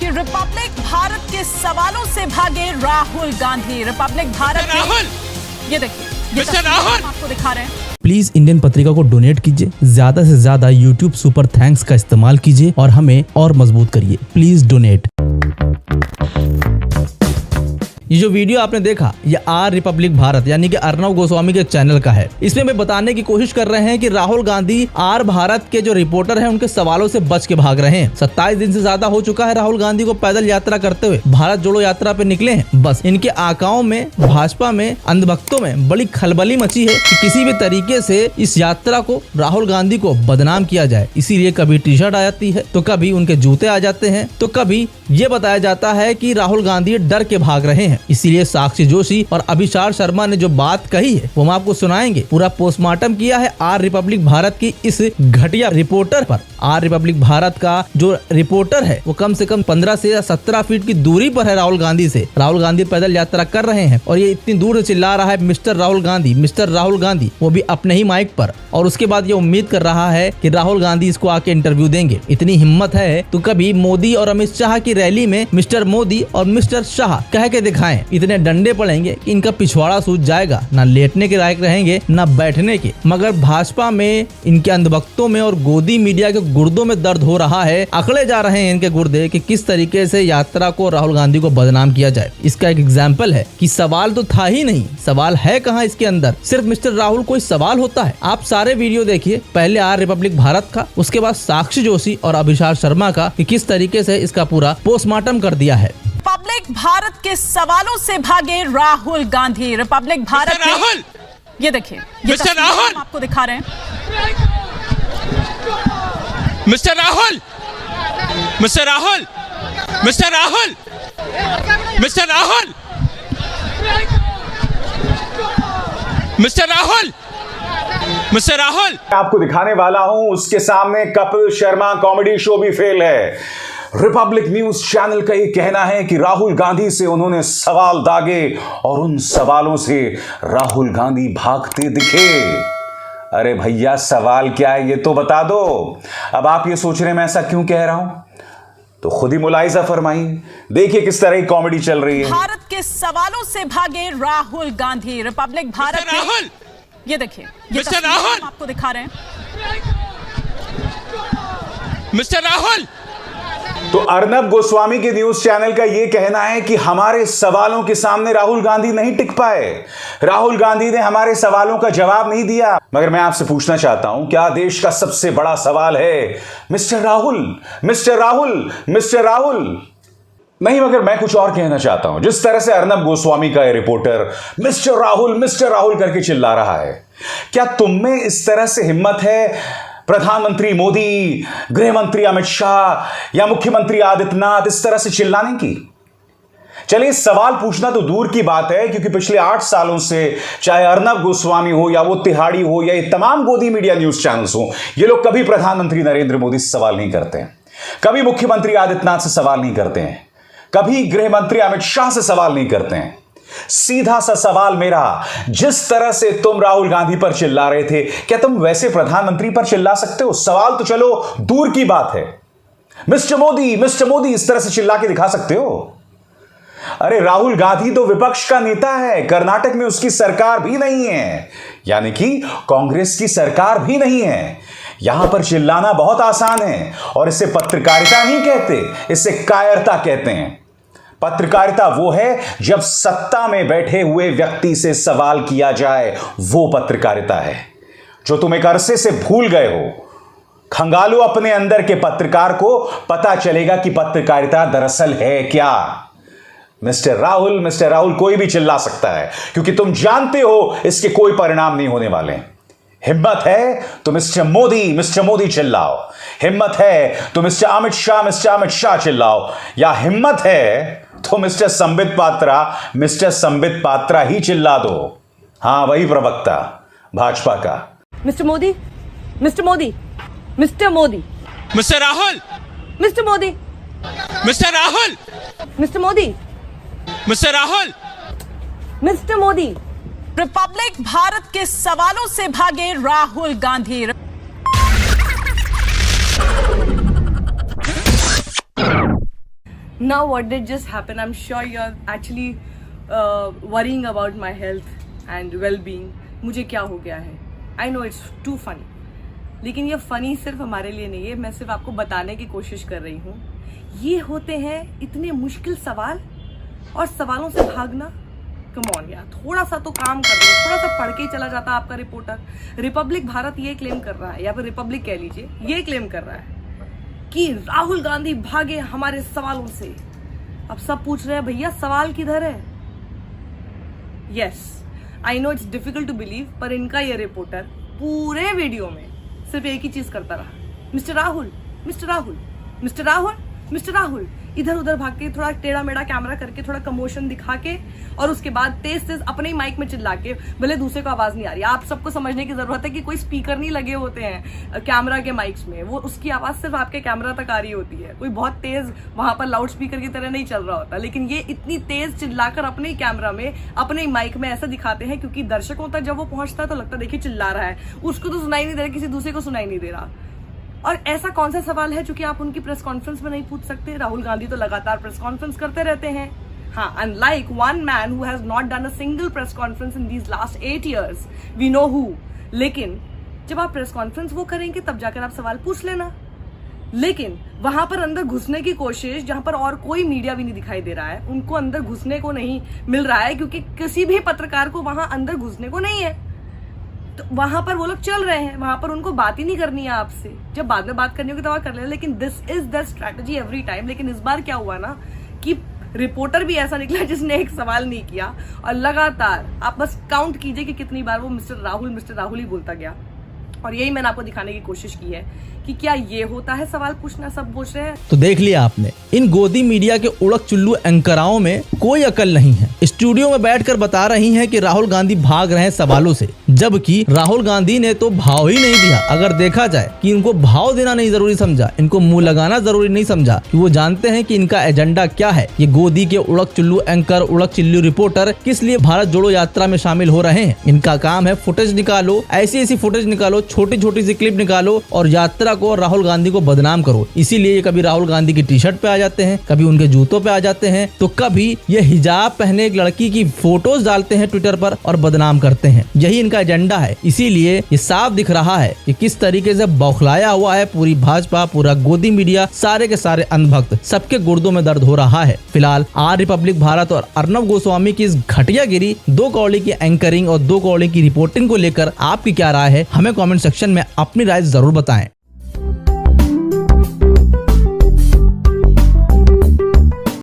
कि रिपब्लिक भारत के सवालों से भागे राहुल गांधी। रिपब्लिक भारत राहुल, ये देखिए, मिस्टर राहुल आपको दिखा रहे हैं। प्लीज इंडियन पत्रिका को डोनेट कीजिए, ज्यादा से ज्यादा यूट्यूब सुपर थैंक्स का इस्तेमाल कीजिए और हमें और मजबूत करिए। Please donate. ये जो वीडियो आपने देखा ये आर रिपब्लिक भारत यानी कि अर्नब गोस्वामी के चैनल का है। इसमें वे बताने की कोशिश कर रहे हैं कि राहुल गांधी आर भारत के जो रिपोर्टर हैं उनके सवालों से बच के भाग रहे हैं। 27 दिन से ज्यादा हो चुका है राहुल गांधी को पैदल यात्रा करते हुए भारत जोड़ो यात्रा पे निकले हैं। बस इनके आकाओं में, भाजपा में, अंधभक्तों में बड़ी खलबली मची है कि किसी भी तरीके से इस यात्रा को राहुल गांधी को बदनाम किया जाए। इसीलिए कभी टी शर्ट आ जाती है तो कभी उनके जूते आ जाते हैं तो कभी ये बताया जाता है कि राहुल गांधी डर के भाग रहे हैं। इसीलिए साक्षी जोशी और अभिषार शर्मा ने जो बात कही है वो हम आपको सुनाएंगे। पूरा पोस्टमार्टम किया है आर रिपब्लिक भारत की इस घटिया रिपोर्टर पर। आर रिपब्लिक भारत का जो रिपोर्टर है वो कम से कम 15 से 17 फीट की दूरी पर है राहुल गांधी से। राहुल गांधी पैदल यात्रा कर रहे हैं और ये इतनी दूर से चिल्ला रहा है मिस्टर राहुल गांधी, मिस्टर राहुल गांधी, वो भी अपने ही माइक पर। और उसके बाद ये उम्मीद कर रहा है कि राहुल गांधी इसको आके इंटरव्यू देंगे। इतनी हिम्मत है तो कभी मोदी और अमित शाह की रैली में मिस्टर मोदी और मिस्टर शाह कह के दिखाएं। इतने डंडे पड़ेंगे कि इनका पिछवाड़ा सूझ जाएगा, ना लेटने के लायक रहेंगे ना बैठने के। मगर भाजपा में, इनके अंधभक्तों में और गोदी मीडिया के गुर्दों में दर्द हो रहा है। अकड़े जा रहे हैं इनके गुर्दे कि किस तरीके से यात्रा को, राहुल गांधी को बदनाम किया जाए। इसका एक एग्जाम्पल है कि सवाल तो था ही नहीं, सवाल है कहाँ इसके अंदर। सिर्फ मिस्टर राहुल कोई सवाल होता है। आप सारे वीडियो देखिए, पहले आर रिपब्लिक भारत का, उसके बाद साक्षी जोशी और अभिषार शर्मा का, कि किस तरीके से इसका पूरा पोस्टमार्टम कर दिया है। रिपब्लिक भारत के सवालों से भागे राहुल गांधी। रिपब्लिक भारत राहुल, ये देखिए, मिस्टर राहुल, आपको दिखा रहे हैं। Mister Rahul, mister Rahul, mister Rahul, mister Rahul, mister Rahul, mister Rahul, आपको दिखाने वाला हूं उसके सामने कपिल शर्मा कॉमेडी शो भी फेल है। रिपब्लिक न्यूज चैनल का ये कहना है कि राहुल गांधी से उन्होंने सवाल दागे और उन सवालों से राहुल गांधी भागते दिखे। अरे भैया सवाल क्या है ये तो बता दो। अब आप ये सोच रहे हैं मैं ऐसा क्यों कह रहा हूं, तो खुद ही मुलाहिजा फरमाइए। देखिए किस तरह की कॉमेडी चल रही है। भारत के सवालों से भागे राहुल गांधी। रिपब्लिक भारत राहुल, ये देखिए, मिस्टर राहुल, आपको दिखा रहे हैं। मिस्टर राहुल, तो अर्नब गोस्वामी के न्यूज चैनल का यह कहना है कि हमारे सवालों के सामने राहुल गांधी नहीं टिक पाए, राहुल गांधी ने हमारे सवालों का जवाब नहीं दिया। मगर मैं आपसे पूछना चाहता हूं, क्या देश का सबसे बड़ा सवाल है mister Rahul, mister Rahul, mister Rahul? नहीं, मगर मैं कुछ और कहना चाहता हूं। जिस तरह से अर्नब गोस्वामी का रिपोर्टर मिस्टर राहुल करके चिल्ला रहा है, क्या तुम में इस तरह से हिम्मत है प्रधानमंत्री मोदी, गृह मंत्री अमित शाह या मुख्यमंत्री आदित्यनाथ इस तरह से चिल्लाने की? चलिए सवाल पूछना तो दूर की बात है, क्योंकि पिछले 8 सालों से चाहे अर्नब गोस्वामी हो या वो तिहाड़ी हो या ये तमाम गोदी मीडिया न्यूज चैनल्स हो, ये लोग कभी प्रधानमंत्री नरेंद्र मोदी से सवाल नहीं करते हैं, कभी मुख्यमंत्री आदित्यनाथ से सवाल नहीं करते हैं, कभी गृह मंत्री अमित शाह से सवाल नहीं करते हैं। सीधा सा सवाल मेरा, जिस तरह से तुम राहुल गांधी पर चिल्ला रहे थे, क्या तुम वैसे प्रधानमंत्री पर चिल्ला सकते हो? सवाल तो चलो दूर की बात है, मिस्टर मोदी इस तरह से चिल्ला के दिखा सकते हो? अरे राहुल गांधी तो विपक्ष का नेता है, कर्नाटक में उसकी सरकार भी नहीं है, यानी कि कांग्रेस की सरकार भी नहीं है। यहां पर चिल्लाना बहुत आसान है और इसे पत्रकारिता नहीं कहते, इसे कायरता कहते हैं। पत्रकारिता वो है जब सत्ता में बैठे हुए व्यक्ति से सवाल किया जाए, वो पत्रकारिता है। जो तुम एक अरसे से भूल गए हो, खंगालो अपने अंदर के पत्रकार को, पता चलेगा कि पत्रकारिता दरअसल है क्या। मिस्टर राहुल कोई भी चिल्ला सकता है, क्योंकि तुम जानते हो इसके कोई परिणाम नहीं होने वाले। हिम्मत है तो मिस्टर मोदी चिल्लाओ, हिम्मत है तो मिस्टर अमित शाह चिल्लाओ, या हिम्मत है तो मिस्टर संबित पात्रा ही चिल्ला दो। हाँ, वही प्रवक्ता भाजपा का। Mister Modi, mister Rahul, mister Modi, mister Rahul, mister Modi, mister Rahul, mister Modi. Republic Bharat के सवालों से भागे Rahul Gandhi. Now what did just happen? I'm sure you're actually worrying about my health and well-being. मुझे क्या हो गया है? I know it's too funny. लेकिन ये फनी सिर्फ हमारे लिए नहीं है, मैं सिर्फ आपको बताने की कोशिश कर रही हूँ। ये होते हैं इतने मुश्किल सवाल और सवालों से भागना। कम ऑन यार, थोड़ा सा तो काम कर लो, थोड़ा सा पढ़ के चला जाता आपका रिपोर्टर। रिपब्लिक भारत ये क्लेम कर रहा है, या फिर रिपब्लिक कह लीजिए, ये क्लेम कर रहा है कि राहुल गांधी भागे हमारे सवालों से। अब सब पूछ रहे हैं भैया सवाल किधर है? Yes, I know it's difficult to believe, पर इनका ये रिपोर्टर पूरे वीडियो में सिर्फ एक ही चीज करता रहा, mister Rahul, mister Rahul, mister Rahul, mister Rahul. इधर उधर भाग के थोड़ा टेढ़ा मेढ़ा कैमरा करके थोड़ा कमोशन दिखा के और उसके बाद तेज तेज अपने ही माइक में चिल्ला के, भले दूसरे को आवाज नहीं आ रही। आप सबको समझने की जरूरत है कि कोई स्पीकर नहीं लगे होते हैं कैमरा के माइक्स में, वो उसकी आवाज सिर्फ आपके कैमरा तक आ रही होती है। कोई बहुत तेज वहां पर लाउड स्पीकर की तरह नहीं चल रहा होता, लेकिन ये इतनी तेज चिल्लाकर अपने ही कैमरा में अपने ही माइक में ऐसा दिखाते हैं, क्योंकि दर्शकों तक जब वो पहुंचता है तो लगता है देखिए चिल्ला रहा है, उसको तो सुनाई नहीं दे रहा, किसी दूसरे को सुनाई नहीं दे रहा। और ऐसा कौन सा सवाल है जो कि आप उनकी प्रेस कॉन्फ्रेंस में नहीं पूछ सकते? राहुल गांधी तो लगातार प्रेस कॉन्फ्रेंस करते रहते हैं। हाँ, unlike one man who has not done a single press conference in these last 8 years, we know who. लेकिन जब आप प्रेस कॉन्फ्रेंस वो करेंगे तब जाकर आप सवाल पूछ लेना। लेकिन वहां पर अंदर घुसने की कोशिश, जहां पर और कोई मीडिया भी नहीं दिखाई दे रहा है, उनको अंदर घुसने को नहीं मिल रहा है, क्योंकि किसी भी पत्रकार को वहां अंदर घुसने को नहीं है। तो वहां पर वो लोग चल रहे हैं, वहां पर उनको बात ही नहीं करनी है आपसे। जब बाद में बात करनी होगी तो वहां कर लेना, लेकिन this is the strategy every time. लेकिन इस बार क्या हुआ ना कि रिपोर्टर भी ऐसा निकला जिसने एक सवाल नहीं किया, और लगातार आप बस काउंट कीजिए कि कितनी बार वो मिस्टर राहुल ही बोलता गया। और यही मैंने आपको दिखाने की कोशिश की है कि क्या ये होता है सवाल पूछना, सब पूछ रहे हैं। तो देख लिया आपने, इन गोदी मीडिया के उड़क चुल्लू एंकराओं में कोई अकल नहीं है। स्टूडियो में बैठकर बता रही हैं कि राहुल गांधी भाग रहे हैं सवालों से, जबकि राहुल गांधी ने तो भाव ही नहीं दिया। अगर देखा जाए कि इनको भाव देना नहीं जरूरी समझा, इनको मुंह लगाना जरूरी नहीं समझा, कि वो जानते हैं कि इनका एजेंडा क्या है। ये गोदी के उड़क चुल्लू एंकर, उड़क चिल्लू रिपोर्टर किस लिए भारत जोड़ो यात्रा में शामिल हो रहे हैं। इनका काम है फुटेज निकालो, ऐसी फुटेज निकालो, छोटी छोटी सी क्लिप निकालो और यात्रा को, राहुल गांधी को बदनाम करो। इसीलिए ये कभी राहुल गांधी की टी शर्ट पे आ जाते हैं, कभी उनके जूतों पे आ जाते हैं, तो कभी ये हिजाब पहने एक लड़की की फोटोज डालते हैं ट्विटर पर और बदनाम करते हैं। यही इनका एजेंडा है। इसीलिए ये साफ दिख रहा है कि किस तरीके से बौखलाया हुआ है पूरी भाजपा, पूरा गोदी मीडिया, सारे के सारे अंधभक्त, सबके गुर्दों में दर्द हो रहा है। फिलहाल आर रिपब्लिक भारत और अर्नब गोस्वामी की इस घटियागिरी, 2 कौड़ी की एंकरिंग और 2 कौड़ी की रिपोर्टिंग को लेकर आपकी क्या राय है? हमें कमेंट सेक्शन में अपनी राय जरूर बताएं।